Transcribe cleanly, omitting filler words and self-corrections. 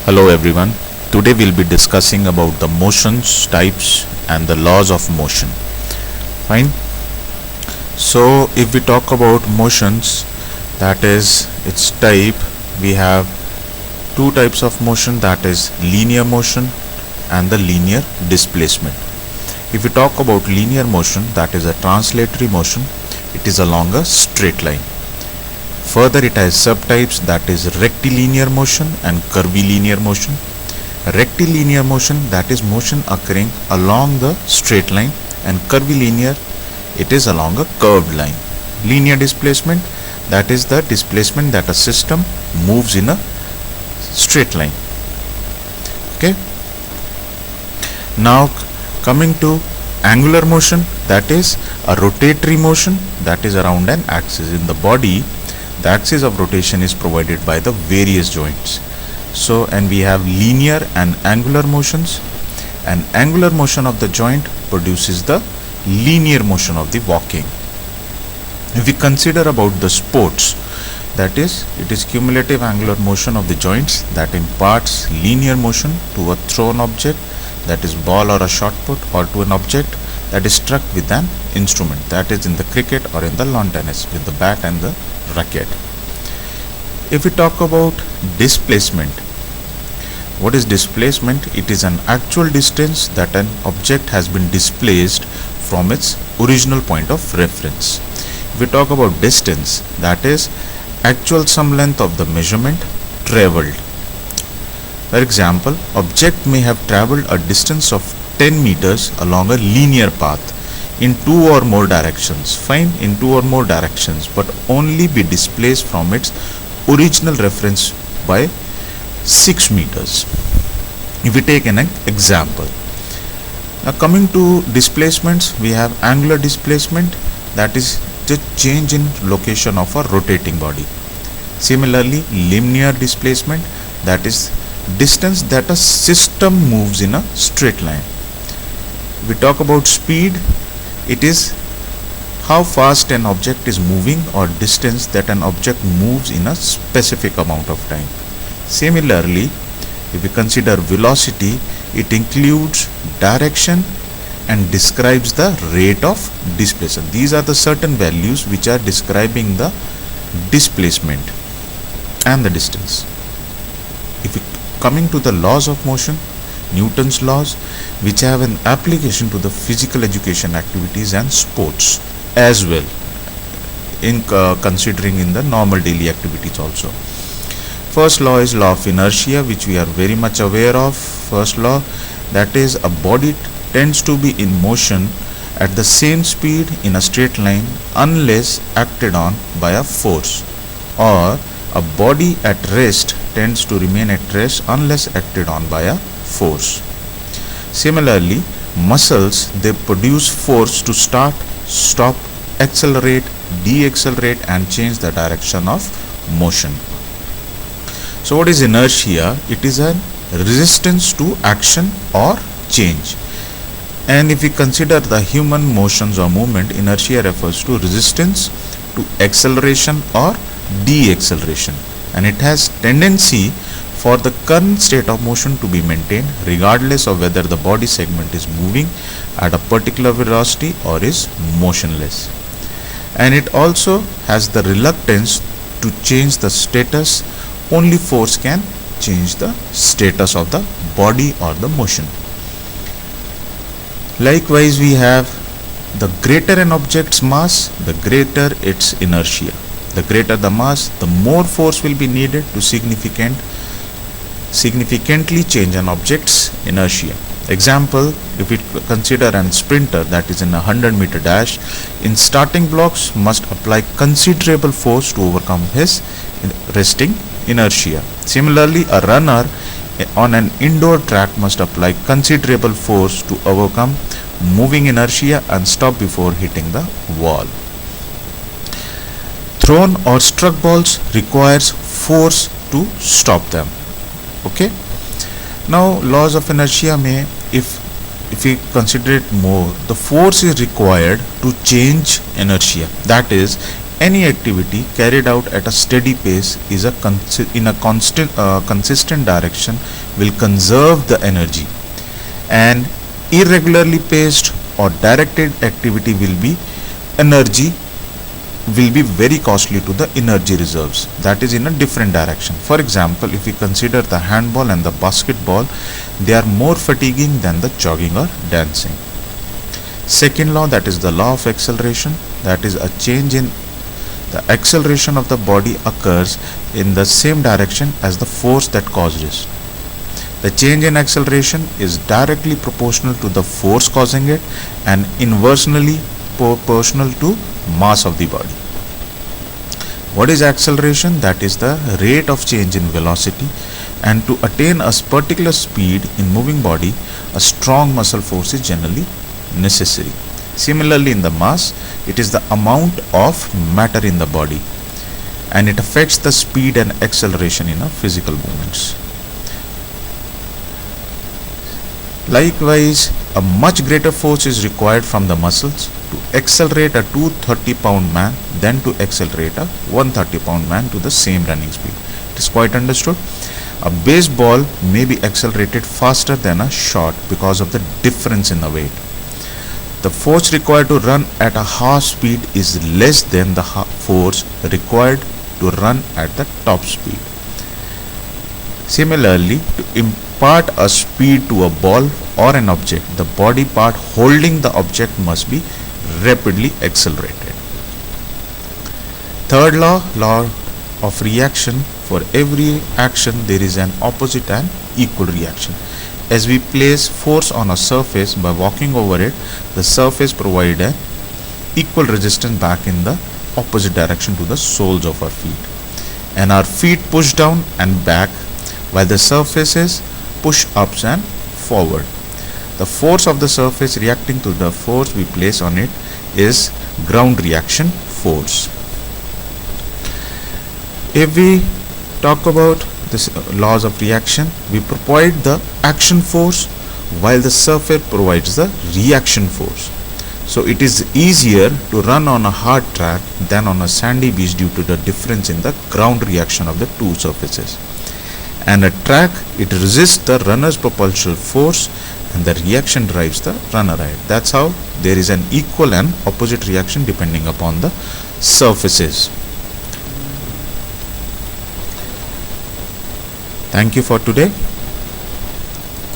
Hello everyone. Today we'll be discussing about the motions, types and the laws of motion. Fine. So if we talk about motions, that is its type, we have two types of motion, that is linear motion and the linear displacement. If we talk about linear motion, that is a translatory motion, it is along a straight line. Further, it has subtypes, that is rectilinear motion and curvilinear motion. Rectilinear motion, that is motion occurring along the straight line, and curvilinear, it is along a curved line. Linear displacement, that is the displacement that a system moves in a straight line. Okay. Now coming to angular motion, that is a rotatory motion that is around an axis. In the body, the axis of rotation is provided by the various joints. So, and we have linear and angular motions. And angular motion of the joint produces the linear motion of the walking. If we consider about the sports, that is, it is cumulative angular motion of the joints that imparts linear motion to a thrown object, that is ball or a shot put, or to an object that is struck with an instrument, that is in the cricket or in the lawn tennis with the bat and the racket. If we talk about displacement, what is displacement? It is an actual distance that an object has been displaced from its original point of reference. If we talk about distance, that is actual sum length of the measurement traveled. For example, object may have traveled a distance of 10 meters along a linear path in two or more directions, in two or more directions, but only be displaced from its original reference by 6 meters. If we take an example, now coming to displacements, we have angular displacement, that is the change in location of a rotating body. Similarly, linear displacement, that is distance that a system moves in a straight line. We talk about speed, it is how fast an object is moving or distance that an object moves in a specific amount of time. Similarly, if we consider velocity, it includes direction and describes the rate of displacement. These are the certain values which are describing the displacement and the distance. If we coming to the laws of motion, Newton's laws, which have an application to the physical education activities and sports as well, in considering in the normal daily activities also. First law is law of inertia, which we are very much aware of. First law, that is a body tends to be in motion at the same speed in a straight line unless acted on by a force, or a body at rest tends to remain at rest unless acted on by a force. Similarly, muscles, they produce force to start, stop, accelerate, deaccelerate and change the direction of motion. So what is inertia? It is a resistance to action or change. And if we consider the human motions or movement, inertia refers to resistance to acceleration or deacceleration, and it has tendency for the current state of motion to be maintained regardless of whether the body segment is moving at a particular velocity or is motionless. And it also has the reluctance to change the status. Only force can change the status of the body or the motion. Likewise, we have the greater an object's mass, the greater its inertia. The greater the mass, the more force will be needed to significantly change an object's inertia. Example, if we consider a sprinter that is in a 100-meter dash, in starting blocks must apply considerable force to overcome his resting inertia. Similarly, a runner on an indoor track must apply considerable force to overcome moving inertia and stop before hitting the wall. Thrown or struck balls requires force to stop them. Okay. Now, laws of inertia may, if we consider it more, the force is required to change inertia. That is, Any activity carried out at a steady pace is in a consistent direction will conserve the energy, and irregularly paced or directed activity will be very costly to the energy reserves, that is in a different direction. For example, if we consider the handball and the basketball, they are more fatiguing than the jogging or dancing. Second law, that is the law of acceleration, that is a change in the acceleration of the body occurs in the same direction as the force that caused it. The change in acceleration is directly proportional to the force causing it and inversely proportional to mass of the body. What is acceleration? That is the rate of change in velocity, and to attain a particular speed in moving body, a strong muscle force is generally necessary. Similarly, in the mass, it is the amount of matter in the body, and it affects the speed and acceleration in a physical movements. Likewise, a much greater force is required from the muscles to accelerate a 230-pound man than to accelerate a 130-pound man to the same running speed. It is quite understood. A baseball may be accelerated faster than a shot because of the difference in the weight. The force required to run at a half speed is less than the force required to run at the top speed. Similarly, to impart a speed to a ball or an object, the body part holding the object must be rapidly accelerated. Third law, law of reaction. For every action there is an opposite and equal reaction. As we place force on a surface by walking over it, the surface provides an equal resistance back in the opposite direction to the soles of our feet, and our feet push down and back while the surfaces push ups and forward. The force of the surface reacting to the force we place on it is ground reaction force. If we talk about this laws of reaction, we provide the action force while the surface provides the reaction force. So it is easier to run on a hard track than on a sandy beach due to the difference in the ground reaction of the two surfaces. And a track, it resists the runner's propulsive force, and the reaction drives the runner ahead. That's how there is an equal and opposite reaction depending upon the surfaces. Thank you for today.